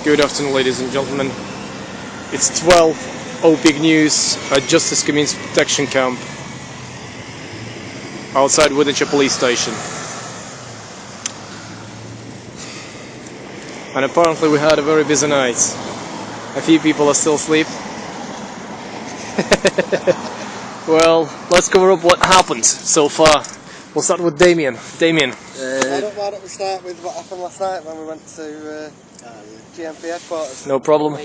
Good afternoon, ladies and gentlemen. It's 12 Big News at Justice Community Protection Camp outside Wythenshawe Police Station. And apparently we had a very busy night. A few people are still asleep. Well, let's cover up what happened so far. We'll start with Damien. Damien. Why don't we start with what happened last night when we went to GMP headquarters? No problem.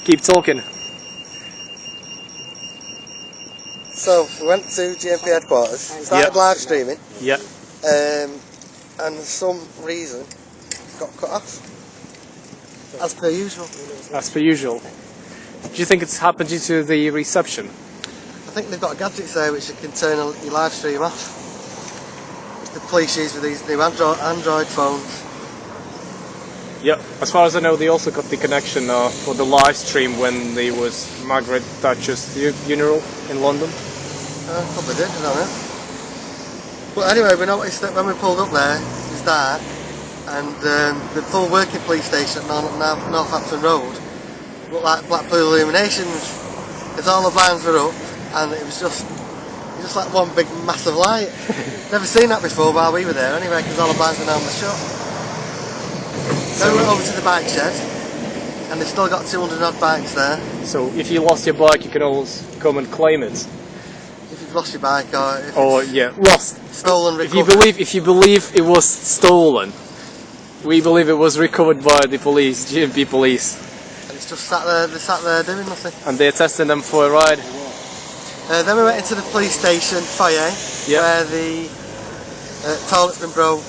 Keep talking. So, we went to GMP headquarters, started live streaming, Yeah. and for some reason got cut off. As per usual. As per usual. Do you think it's happened due to the reception? I think they've got gadgets there which can turn your live stream off. Which the police use with these new Android phones. Yeah, as far as I know, they also got the connection for the live stream when there was Margaret Thatcher's funeral in London. Probably did, I don't know. But anyway, we noticed that when we pulled up there, it was dark, and the full working police station at Northampton Road looked like Blackpool illuminations. Because all the blinds were up, and it was just like one big massive light. Never seen that before while we were there anyway, because all the blinds were now shut. Then we went over to the bike shed, and they've still got 200 odd bikes there. So if you lost your bike, you can always come and claim it. If you've lost your bike, or if lost, stolen, recovered. If you believe it was stolen, we believe it was recovered by the police, GMP police. And it's just they sat there doing nothing. And they're testing them for a ride. Then we went into the police station foyer, where the toilet's been broke.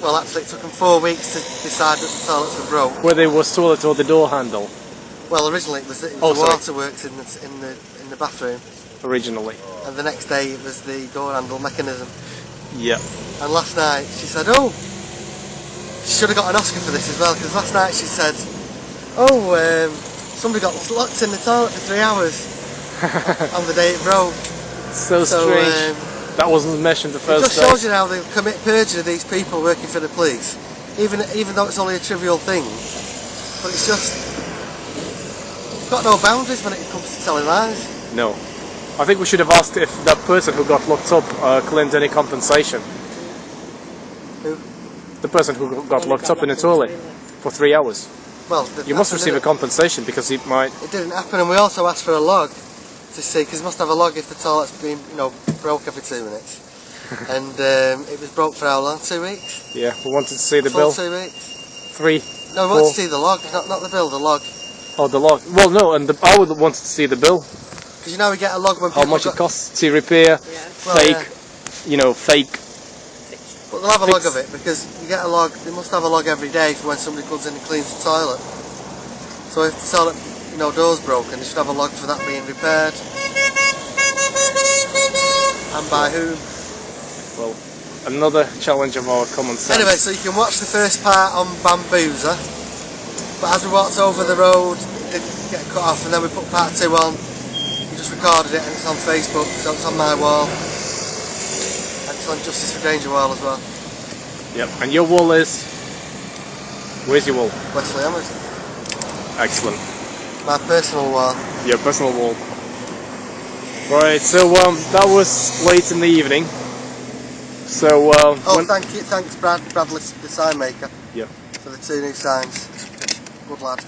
Well, actually, it took them 4 weeks to decide that the toilets were broke. Where there was toilet or the door handle. Well, originally it was the waterworks in the bathroom. Originally. And the next day it was the door handle mechanism. Yeah. And last night she said, oh, she should have got an Oscar for this as well, because last night she said, oh, somebody got locked in the toilet for 3 hours on the day it broke. So strange. That wasn't mentioned the first day. It just shows you how they commit perjury, these people working for the police, even though it's only a trivial thing. But it's just got no boundaries when it comes to telling lies. No. I think we should have asked if that person who got locked up claimed any compensation. Who? The person who got locked up in the toilet for 3 hours. Well, you must receive a compensation because it might... It didn't happen, and we also asked for a log to see, because you must have a log if the toilet's been, broke every 2 minutes. And it was broke for how long? 2 weeks? Yeah, we wanted to see the bill. 2 weeks? 3, No, we wanted to see the log, not the bill, the log. Oh, the log. Well, no, and I would want to see the bill. Because we get a log when people... How much it costs to repair, fake. But they'll have a log of it, because you get a log, they must have a log every day for when somebody comes in and cleans the toilet. So if the toilet, door's broken, they should have a log for that being repaired. And by whom? Well, another challenge of our common sense. Anyway, so you can watch the first part on Bambuza, but as we walked over the road, it didn't get cut off, and then we put part 2 on. We just recorded it, and it's on Facebook, so it's on my wall. And it's on Justice for Granger wall as well. Yep, and your wall is... Where's your wall? Wesley Hammers. Excellent. My personal wall. Your personal wall. Right, so that was late in the evening. So thanks Bradley, the sign maker. Yeah. For the 2 new signs. Good lad.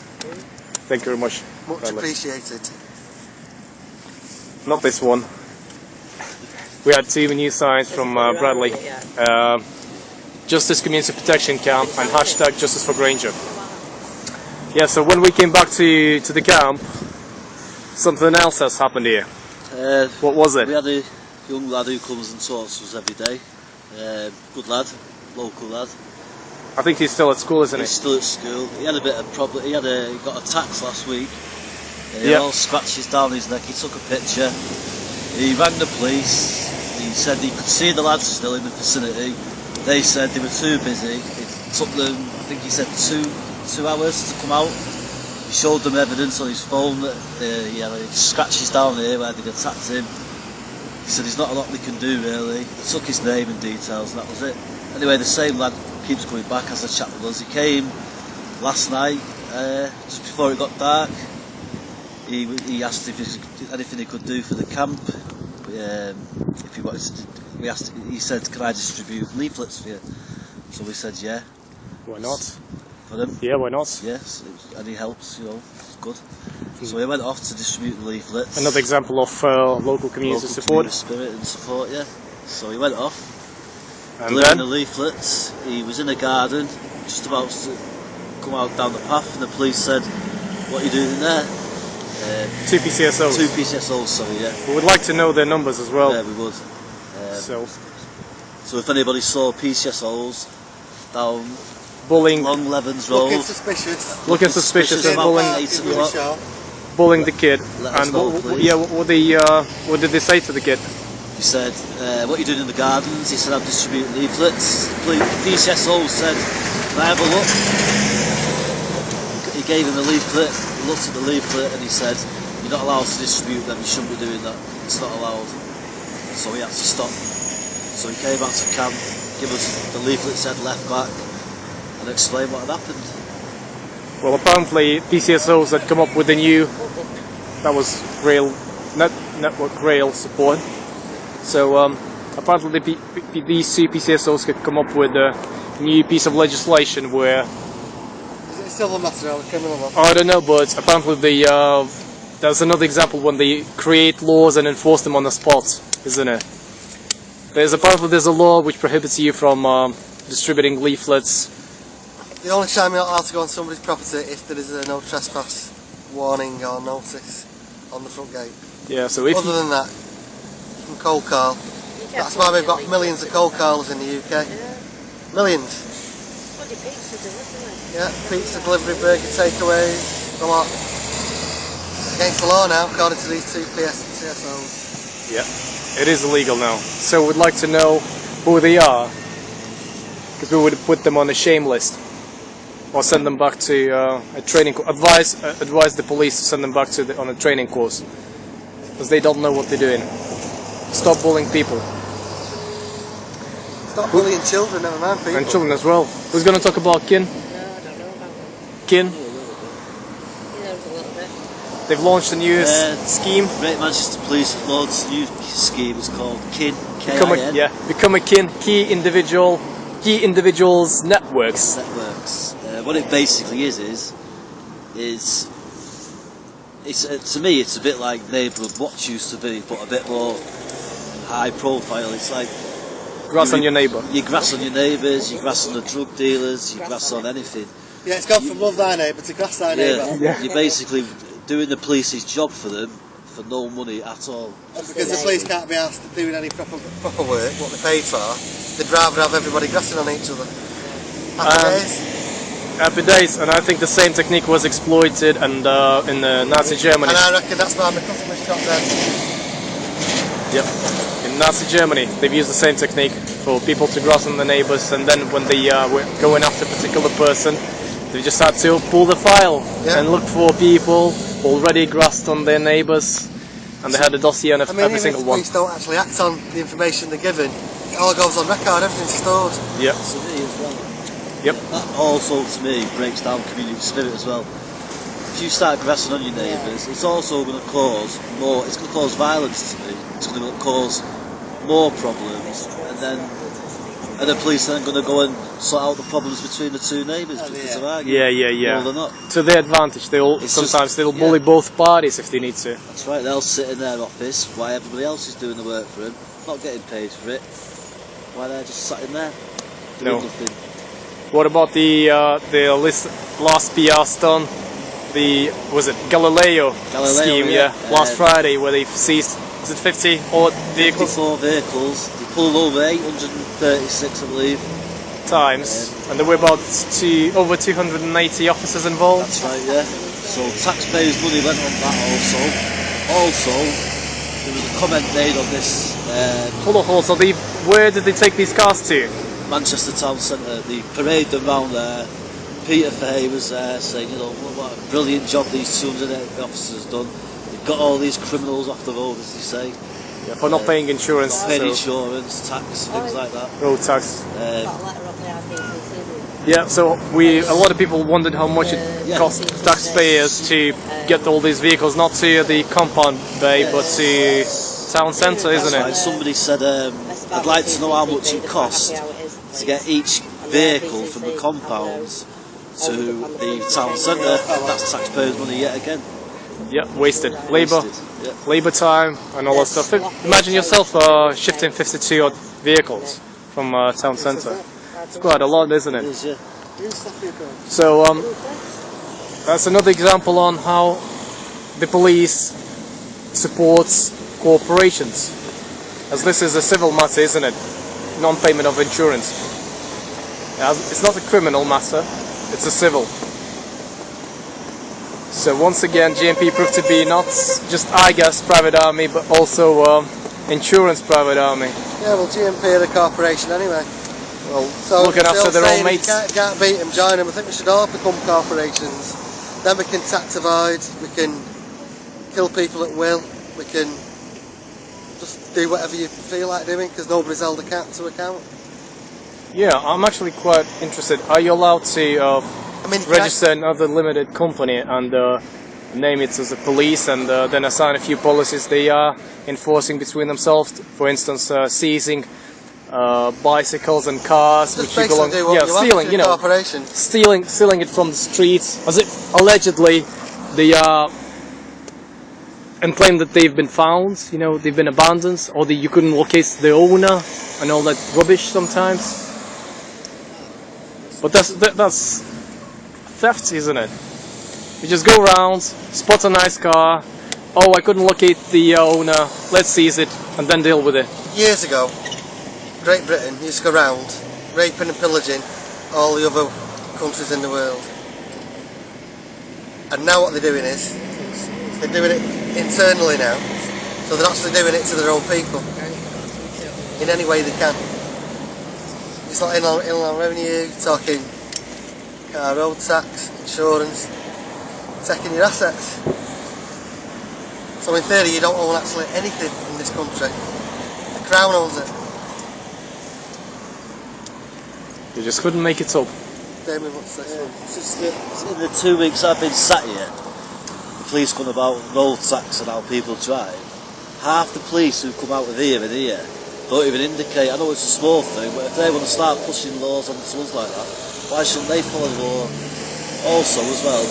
Thank you very much. Much Bradley. appreciated. Not this one. We had 2 new signs from Bradley. Justice Community Protection Camp and hashtag Justice for Granger. Yeah, so when we came back to the camp, something else has happened here. What was it? We had a young lad who comes and talks to us every day. Good lad, local lad. I think he's still at school, isn't he? He's still at school. He had a bit of problem. He got attacked last week. He had all scratches down his neck. He took a picture. He rang the police. He said he could see the lads still in the vicinity. They said they were too busy. It took them, I think he said, 2 hours to come out. He showed them evidence on his phone that he had scratches down here where they'd attacked him. He said there's not a lot they can do really. They took his name and details and that was it. Anyway, the same lad keeps coming back as a chat with us. He came last night just before it got dark, he asked if there's anything he could do for the camp. If he wanted to, he said, "Can I distribute leaflets for you?" So we said, "Yeah." Why not? For them? Yeah, why not? Yes, any helps, it's good. So we went off to distribute the leaflets. Another example of local community support. Community spirit and support, yeah. So he went off, And delivering then? the leaflets. He was in the garden, just about to come out down the path, and the police said, "What are you doing in there?" 2 PCSOs. 2 PCSOs, sorry, yeah. We would like to know their numbers as well. Yeah, we would. So if anybody saw PCSOs down bullying, Long Levens Road, Looking suspicious. looking suspicious and about bullying, 8 o'clock, bullying the kid. Let us And know, please. what did they say to the kid? He said, "What are you doing in the gardens?" He said, "I'm distributing leaflets." PCSO said, "Can I have a look?" He gave him a leaflet, he looked at the leaflet and he said, "You're not allowed to distribute them, you shouldn't be doing that, it's not allowed." So he had to stop. So he came back to camp, give us the leaflet, said left back, and explain what had happened. Well, apparently PCSOs had come up with a new, that was network rail support. So apparently these two PCSOs could come up with a new piece of legislation where, Is it civil matter or criminal one? I don't know, but apparently there's another example when they create laws and enforce them on the spot, isn't it? There's a law which prohibits you from distributing leaflets. The only time you're not allowed to go on somebody's property if there is a no trespass warning or notice on the front gate. Yeah, so if Other than that, you can cold call. That's why we've got millions of cold callers in the UK. Millions. Bloody pizza delivery. Yeah, pizza delivery, burger takeaways, the lot. Against the law now, according to these two PCSOs. yeah, it is illegal now. So we'd like to know who they are, because we would put them on a shame list, or send them back to a training course. Advise the police to send them back on a training course, because they don't know what they're doing. Stop bullying people. Stop bullying children, never mind people. And children as well. Who's going to talk about kin? No, I don't know about that. Kin? He knows a little bit. They've launched a new scheme. Great Manchester Police Lord's new scheme is called KIN. K-I-N. Become a kin. Key individuals networks. Networks. What it basically is it's to me it's a bit like Neighbourhood Watch used to be, but a bit more high profile. It's like Grass on your neighbour. You grass on your neighbours, you grass on the drug dealers, you grass on anything. Yeah, it's gone from love thy neighbour to grass thy neighbour. Yeah. You're basically doing the police's job for them for no money at all. And because the police can't be asked doing any proper work, what they're paid for, they'd rather have everybody grassing on each other. Happy days. Happy days, and I think the same technique was exploited in Nazi Germany. And I reckon that's why my customer shot them. Yep. In Nazi Germany, they've used the same technique for people to grass on the neighbours, and then when they were going after a particular person, they just had to pull the file and look for people already grassed on their neighbours, and they had a dossier on every single one. Even if the police don't actually act on the information they're given, it all goes on record, everything's stored. Yep. To me as well. Yep. That also to me breaks down community spirit as well. If you start grassing on your neighbours, it's also going to cause more. It's going to cause violence to me. It's going to cause more problems, and the police are then going to go and sort out the problems between the two neighbours because of arguing. Yeah. Well, they're not. To their advantage, they'll bully both parties if they need to. That's right. They'll sit in their office while everybody else is doing the work for them, not getting paid for it. While they're just sat in there doing nothing. What about the last PR stunt? Was it Galileo scheme? Yeah. Last Friday, where they seized, is it 50 odd vehicles? 54 vehicles. They pulled over 836, I believe. Times, and there were about over 280 officers involved. That's right, yeah. So taxpayers' money went on that also. There was a comment made on this. Hold on. So where did they take these cars to? Manchester Town Centre. They paraded them round there. Peter Fahey was there saying, what a brilliant job these 280 officers have done. They've got all these criminals off the road, as they say. Yeah, for not paying insurance. Paying insurance, tax, things like that. Road tax. Got a letter up the RPCC. Yeah, so a lot of people wondered how much it cost taxpayers to get all these vehicles, not to the compound bay, but to town centre, isn't Right, it? somebody said, I'd like to know how much it costs to get each vehicle from the compounds to the town centre. That's taxpayers' money yet again. Yeah, wasted. Labour, Yeah. labour time and all that stuff. Imagine yourself shifting 52 odd vehicles from town centre. It's quite a lot, isn't It it? is, yeah. So that's another example on how the police supports corporations. As this is a civil matter, isn't it? Non-payment of insurance. It's not a criminal matter, it's a civil. So once again, GMP proved to be not just IGAS private army, but also insurance private army. Yeah, well, GMP are a corporation anyway. Well, So looking after their own mates. If you can't beat them, join them. I think we should all become corporations. Then we can tax avoid, we can kill people at will, we can just do whatever you feel like doing because nobody's held to account. Yeah, I'm actually quite interested. Are you allowed to register another limited company and name it as a police and then assign a few policies they are enforcing between themselves? For instance, seizing bicycles and cars, Just which you belong, basically do what you stealing, want to a corporation. stealing it from the streets, as if allegedly they are, and claim that they've been found, they've been abandoned, or that you couldn't locate the owner, and all that rubbish sometimes. But that's theft, isn't it? You just go around, spot a nice car, oh, I couldn't locate the owner, let's seize it, and then deal with it. Years ago, Great Britain used to go around raping and pillaging all the other countries in the world. And now what they're doing is, they're doing it internally now, so they're actually doing it to their own people, in any way they can. It's like inland revenue, talking car road tax, insurance, taking your assets. So in theory you don't own actually anything in this country. The Crown owns it. You just couldn't make it up. Damien, what's this one? Since in the 2 weeks I've been sat here, the police come about road tax and how people drive. Half the police who come out of here and here don't even indicate. I know it's a small thing, but if they want to start pushing laws on us like that, why shouldn't they follow the law? Also, as well,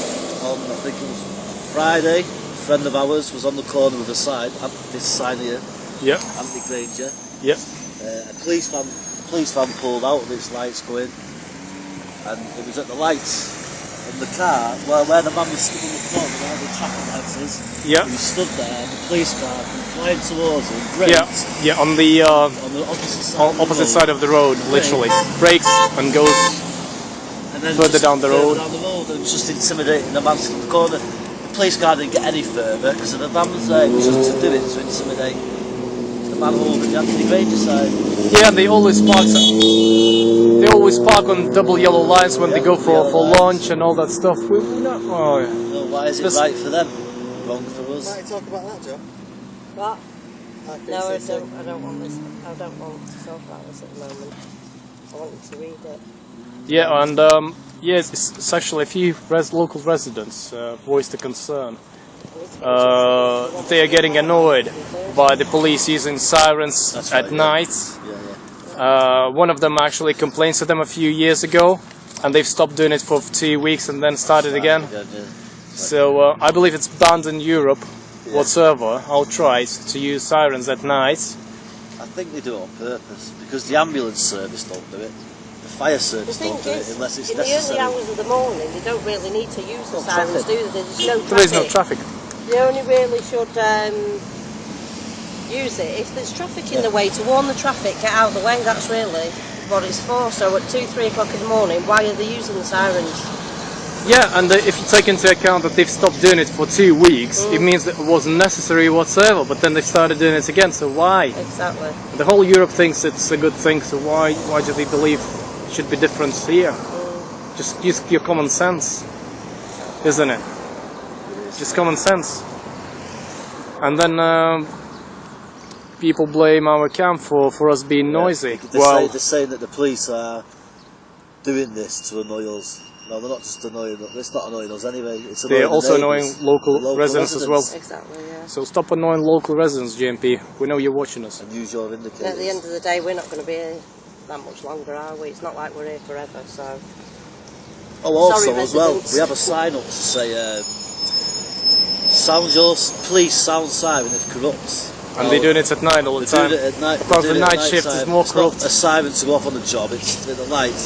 on I think it was Friday, a friend of ours was on the corner with a sign, this sign here, Yep. anti-Granger. Yep. A police van pulled out with its lights going, and it was at the lights on the car, where the man was stood in the corner, where the traffic lights is. Yeah. He stood there, and the police car came flying towards him, braked, Yeah, on the on the opposite side of the road, literally. Brakes and goes and then further just down the road. Down the road, and it was just intimidating the man stood in the corner. The police car didn't get any further because the van was there. It was just to do it, to intimidate the man holding the anti-Granger sign. Yeah, they always park on double yellow lines when they go for lunch and all that stuff. We're not. Oh, yeah. So why is it right for them, wrong for us? Might you talk about that, Joe? What? Like No, I this, don't want this. I don't want to talk about this at the moment. I want you to read it. Yeah, and yes, it's actually a few local residents voiced a concern. They are getting annoyed by the police using sirens at night. One of them actually complained to them a few years ago, and they've stopped doing it for 2 weeks and then started again. So I believe it's banned in Europe, whatsoever, outright, to use sirens at night. I think they do it on purpose because the ambulance service don't do it. The fire service don't do it unless it's necessary. In the early hours of the morning, they don't really need to use the sirens, do they? There's no traffic. There is no traffic. They only really should use it if there's traffic in the way, to warn the traffic, get out of the way. That's really what it's for. So at 2-3 o'clock in the morning, why are they using the sirens? Yeah, and if you take into account that they've stopped doing it for 2 weeks, it means that it wasn't necessary whatsoever, but then they started doing it again, so why? Exactly. The whole Europe thinks it's a good thing, so why do they believe it should be different here? Just use your common sense, isn't it? Just common sense. And then people blame our camp for us being noisy. They're saying that the police are doing this to annoy us. No, they're not just annoying us. It's not annoying us anyway. It's They're annoying also the annoying neighbours, local, the residents as well. Exactly, yeah. So stop annoying local residents, GMP. We know you're watching us. And use your indicators. At the end of the day, we're not going to be here that much longer, are we? It's not like we're here forever, so... Oh, also Sorry, as well, residents. we have a sign up to say, sound your police sound siren if corrupt. And they're doing it at night all the They're time. doing it at night. Because the they're doing it night at shift night is time. more It's not corrupt. a siren to go off on the job, it's in the night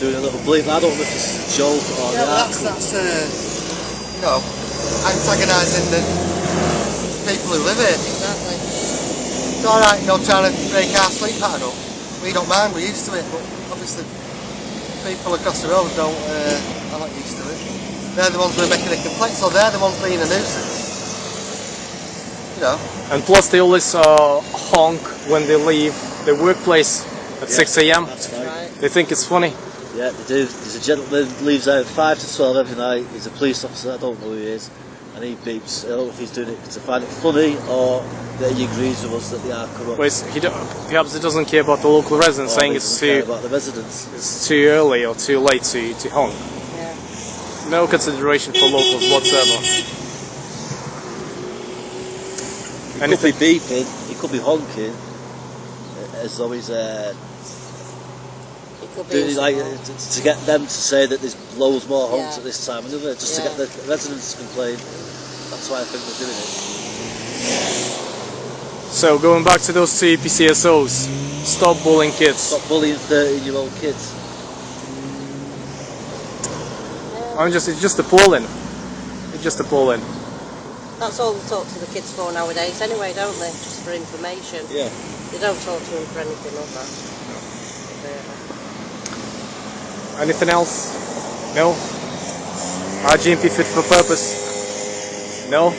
doing a little bleep. I don't know if this is a joke or Yeah, they well, are that's you know, antagonising the people who live here. Exactly. It's alright, you know, trying to break our sleep pattern up. We don't mind, we're used to it, but obviously people across the road are not used to it. They're the ones who are making a complaint, so they're the ones being a nuisance. You know. And plus they always honk when they leave the workplace at 6 a.m. That's right. They think it's funny. Yeah, they do. There's a gentleman who leaves out 5 to 12 every night. He's a police officer, I don't know who he is. And he beeps. I don't know if he's doing it to find it funny or that he agrees with us that they are corrupt. But perhaps he doesn't care about the local residents, Or saying he it's doesn't care too, about the residents. it's too early or too late to honk. Yeah. No consideration for locals whatsoever. He could be beeping, he could be honking, as though he's It could be doing like instant. to get them to say that there's loads more honks Yeah. at this time, another just to Yeah. get the residents to complain. That's why I think they're doing it. So going back to those two PCSOs, stop bullying kids. Stop bullying 13-year-old kids. Yeah. It's just appalling. It's just appalling. That's all they talk to the kids for nowadays anyway, don't they? Just for information. Yeah. They don't talk to them for anything other. Anything else? No? Are GMP fit for purpose? No?